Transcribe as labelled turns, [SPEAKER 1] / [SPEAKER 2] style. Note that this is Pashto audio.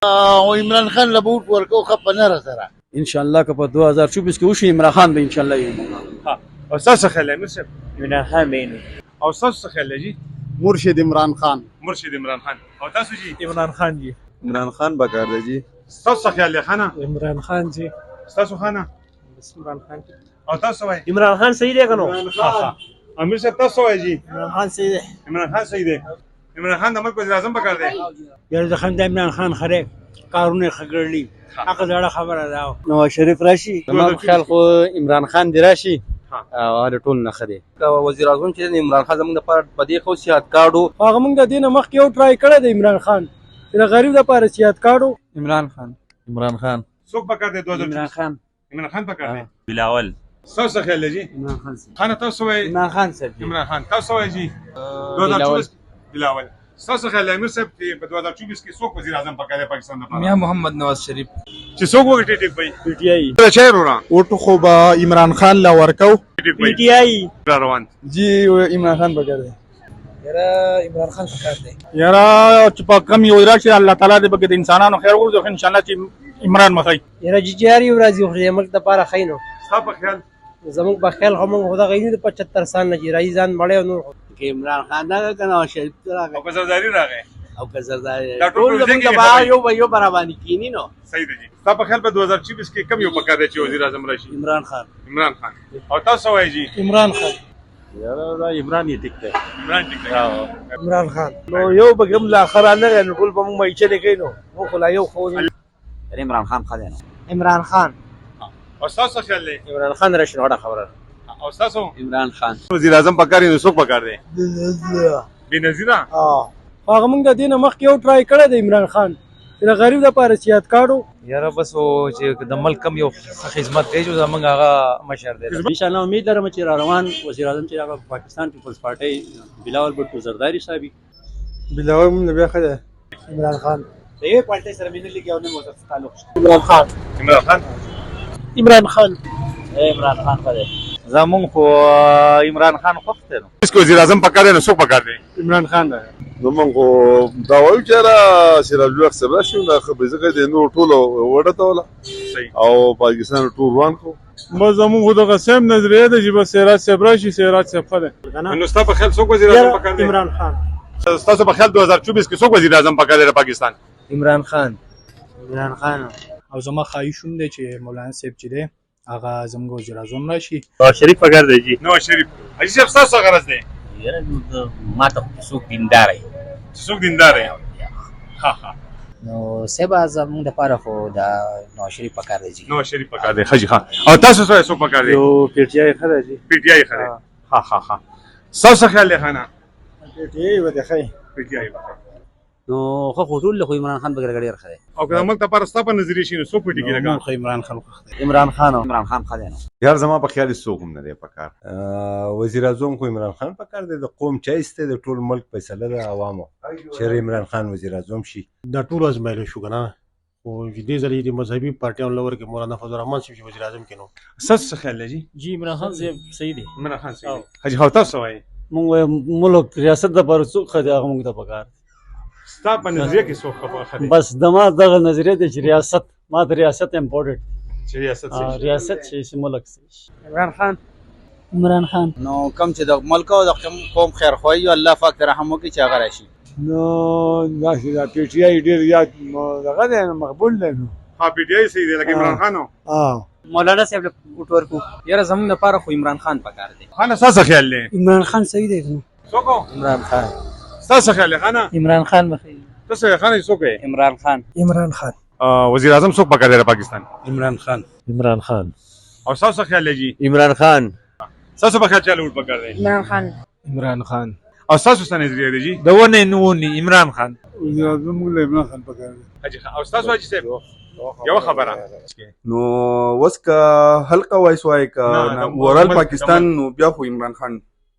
[SPEAKER 1] عمران خان له بوټ ورکو خپ نه را سره
[SPEAKER 2] ان شاء الله که په 2024 کې وشي عمران خان به ان شاء الله یو.
[SPEAKER 3] ها استاد خیال امیر صاحب
[SPEAKER 4] عمران خان بینو
[SPEAKER 3] او استاد خیال جی
[SPEAKER 5] مرشد عمران خان.
[SPEAKER 3] مرشد عمران خان او تاسو جی
[SPEAKER 4] عمران خان جی.
[SPEAKER 6] عمران خان بکار دی جی.
[SPEAKER 3] استاد خیال خانه
[SPEAKER 4] عمران خان جی.
[SPEAKER 3] استاد خانه
[SPEAKER 4] عمران خان
[SPEAKER 3] او تاسو وای
[SPEAKER 4] عمران خان صحیح دی کنو.
[SPEAKER 3] امیر صاحب تاسو وای جی
[SPEAKER 4] عمران خان صحیح دی.
[SPEAKER 3] عمران خان صحیح دی. عمران خان د ملک وزیر اعظم بکار دی.
[SPEAKER 4] یاره ځخم د عمران خان خره کارونه خګړلی هغه ډېره خبره ده.
[SPEAKER 2] نواز شریف راشي زما خیال خو عمران خان دی راشي او ټول نه خدي وزیر اعظم چې عمران خان زموږ لپاره په دې خو سیاست کارډو
[SPEAKER 4] هغه موږ د دینه مخ یو ټرای کړی دی عمران خان چې د غریب لپاره سیاست کارډو.
[SPEAKER 2] عمران خان.
[SPEAKER 6] عمران خان
[SPEAKER 3] څوک بکار دی 2000
[SPEAKER 4] عمران خان.
[SPEAKER 3] عمران خان بکار دی.
[SPEAKER 6] بلاول
[SPEAKER 3] استاد خیال جی
[SPEAKER 4] عمران خان
[SPEAKER 3] خانه تاسو وای
[SPEAKER 4] عمران خان صاحب.
[SPEAKER 3] عمران خان تاسو وای جی 2024 بلاول استاد خیال امیر صاحب چې په 2024 کې څوک وزیر اعظم بکار دی پاکستان لپاره؟
[SPEAKER 2] میا محمد نواز شریف
[SPEAKER 3] چې څوک وګټي ټیک وای
[SPEAKER 4] پی ټی آی.
[SPEAKER 3] چیر ورا
[SPEAKER 5] وټو خو به عمران خان لا ورکو.
[SPEAKER 4] پی ټی آی
[SPEAKER 3] روان
[SPEAKER 5] جی عمران خان بکر دی.
[SPEAKER 4] یاره عمران خان څخه دی.
[SPEAKER 5] یاره چې په کم یو راشي الله تعالی دې بګد انسانانو خیر ورزو ان شاء الله چې عمران مخای.
[SPEAKER 4] یاره جی جی آر یو راځي خو ملک د پاره خاينو.
[SPEAKER 3] صاحب په خیال
[SPEAKER 4] زموږ په خیال هم خدا غوښنه د 75 سال نه جی راځي ځان مړې نور
[SPEAKER 2] کې عمران خان دا کنه شریف راغی
[SPEAKER 3] او زرداری راغی
[SPEAKER 2] او که زرداری
[SPEAKER 3] دا ټول
[SPEAKER 2] زموږ د یو برابر کینی نو.
[SPEAKER 3] صحیح دی جی صاحب په خیال په 2024 کې کم یو پکار دی چې وزیر اعظم راشي؟
[SPEAKER 2] عمران خان.
[SPEAKER 3] عمران خان او تاسو وای جی
[SPEAKER 4] عمران خان.
[SPEAKER 6] یاره عمران یې ټیک دی.
[SPEAKER 3] عمران ټیک دی.
[SPEAKER 4] عمران خان نو یو بګم لا خرانه نه ټول په مې چې لیکینو نو خو لا یو خو
[SPEAKER 2] عمران خان خدای نو.
[SPEAKER 4] عمران خان
[SPEAKER 3] او تاسو خیال دی
[SPEAKER 4] عمران خان راشي وړه خبره.
[SPEAKER 3] او تاسو
[SPEAKER 2] عمران خان.
[SPEAKER 3] وزیر اعظم پکار دی څوک پکار دی؟ بنظیره
[SPEAKER 4] هغه موږ د دینه مخ یو ټرای کړی دی عمران خان چې د غریب لپاره سیاست کارډو.
[SPEAKER 2] یاره بس او چې د ملک کم یو خدمت کوي چې زمونږ هغه مشر دی.
[SPEAKER 7] ان شاء الله امید لرم چې روان وزیر اعظم چې هغه پاکستان پیپلز پارټي بلاول بټو زرداری صاحب
[SPEAKER 5] بلاول من بیا خده.
[SPEAKER 4] عمران خان
[SPEAKER 7] د یو پارټي سره مینه لګي او نه مو تعلق شته.
[SPEAKER 4] عمران خان.
[SPEAKER 3] عمران خان
[SPEAKER 4] عمران خان.
[SPEAKER 7] عمران خان خدای
[SPEAKER 6] زمون خو عمران خان خوښ دی نو.
[SPEAKER 3] اس کو وزیر اعظم پکار دی نو څوک پکار دی؟
[SPEAKER 5] عمران خان دی.
[SPEAKER 8] زمونږ خو دا وایو چې را سراج الحق صاحب راشي نو خو به ځکه د نور ټولو وړته
[SPEAKER 3] صحیح
[SPEAKER 8] او پاکستان ټول روان کو.
[SPEAKER 5] بس زموږ خو دغه سیم نظریه ده چې بس سراج صاحب راشي سراج صاحب خده.
[SPEAKER 3] نو تاسو په خیال څوک وزیر اعظم پکار دی؟
[SPEAKER 4] عمران خان.
[SPEAKER 3] تاسو په خیال 2024 کې څوک وزیر اعظم پکار دی پاکستان؟
[SPEAKER 4] عمران خان. عمران خان
[SPEAKER 9] او زما خواهشوم دی چې مولانا صاحب چې دی هغه زموږ وزیر اعظم راشي.
[SPEAKER 6] نواز شریف پکار دی جی.
[SPEAKER 3] نواز شریف حاجی صاحب تاسو غرض دی؟
[SPEAKER 7] یاره ما ته څوک دیندار دی.
[SPEAKER 3] څوک دیندار دی؟ ها ها
[SPEAKER 10] نو سبا زموږ د پاره خو دا نواز شریف پکار دی.
[SPEAKER 3] نواز شریف پکار دی حاجی خان. او تاسو سره څوک پکار دی؟
[SPEAKER 5] یو پی ټی آی خده جی.
[SPEAKER 3] پی ټی آی خره ها ها ها تاسو خیال خانه
[SPEAKER 5] پی ټی آی وته خی.
[SPEAKER 3] پی ټی آی
[SPEAKER 7] نو خو ټول له عمران خان بغیر غړي راخره
[SPEAKER 3] او که عمل ته پر ستاسو نظریه شي نو څوک پټی کېږي؟
[SPEAKER 9] خو عمران خان خوښ دی.
[SPEAKER 2] عمران خان.
[SPEAKER 7] عمران خان خدای نو.
[SPEAKER 11] یار زما په خیال څوک هم نه دی پکار. وزیر اعظم خو عمران خان پکار دی. د قوم چایسته د ټول ملک فیصله د عوامو چې عمران خان وزیر اعظم شي.
[SPEAKER 9] دا ټول ازمایل شو کنه او دې ځلې د مذهبي پارټیانو لور کې مولانا فضل الرحمن صاحب وزیر اعظم کینو.
[SPEAKER 3] تاسو خیال جی؟
[SPEAKER 7] جی عمران خان صحیح دی.
[SPEAKER 3] عمران خان صحیح دی. حاجی خو تاسو وایي
[SPEAKER 7] مونږ ملک ریاست د پر څوک خدای هغه مونږ ته پکار.
[SPEAKER 3] تاسو په نظریه کې څوک خبره؟
[SPEAKER 7] بس دما دغه نظریه د ریاست ما د ریاست امپورټډ
[SPEAKER 3] چې ریاست
[SPEAKER 7] ریاست شي ملک شي.
[SPEAKER 4] عمران خان.
[SPEAKER 10] عمران خان
[SPEAKER 2] نو کم چې د ملک او د قوم خیر خوایي الله پاک رحم وکړي چې هغه راشي.
[SPEAKER 5] نو دا پی ټی آی ډیر یاد دغه دی مقبول دی.
[SPEAKER 3] ها پی ټی آی صحیح دی لکه عمران خان نو.
[SPEAKER 10] مولانا صاحب وټ ورکو. یاره زموږ لپاره خو عمران خان پکار دی.
[SPEAKER 3] خان تاسو خیال دی؟
[SPEAKER 4] عمران خان صحیح دی.
[SPEAKER 3] څوک؟
[SPEAKER 10] عمران خان.
[SPEAKER 3] تاسو خیال خانه؟
[SPEAKER 10] عمران خان مخې.
[SPEAKER 3] تاسو خانه څوک دی؟
[SPEAKER 10] عمران خان.
[SPEAKER 4] عمران خان.
[SPEAKER 3] وزیر اعظم څوک پکار دی پاکستان؟
[SPEAKER 9] عمران خان.
[SPEAKER 6] عمران خان.
[SPEAKER 3] او تاسو خیال جی؟
[SPEAKER 6] عمران خان.
[SPEAKER 3] تاسو په خیال چالو پکار دی؟
[SPEAKER 10] عمران خان.
[SPEAKER 9] عمران خان.
[SPEAKER 3] او تاسو څه نظریه دی جی؟
[SPEAKER 6] د ونه نونی عمران خان.
[SPEAKER 5] وزیر اعظم له عمران خان پکار دی.
[SPEAKER 3] حاجی خان او تاسو حاجی صاحب یو خبره
[SPEAKER 8] نو وس کا حلقه وایس وای کا ورال پاکستان نو بیا خو عمران خان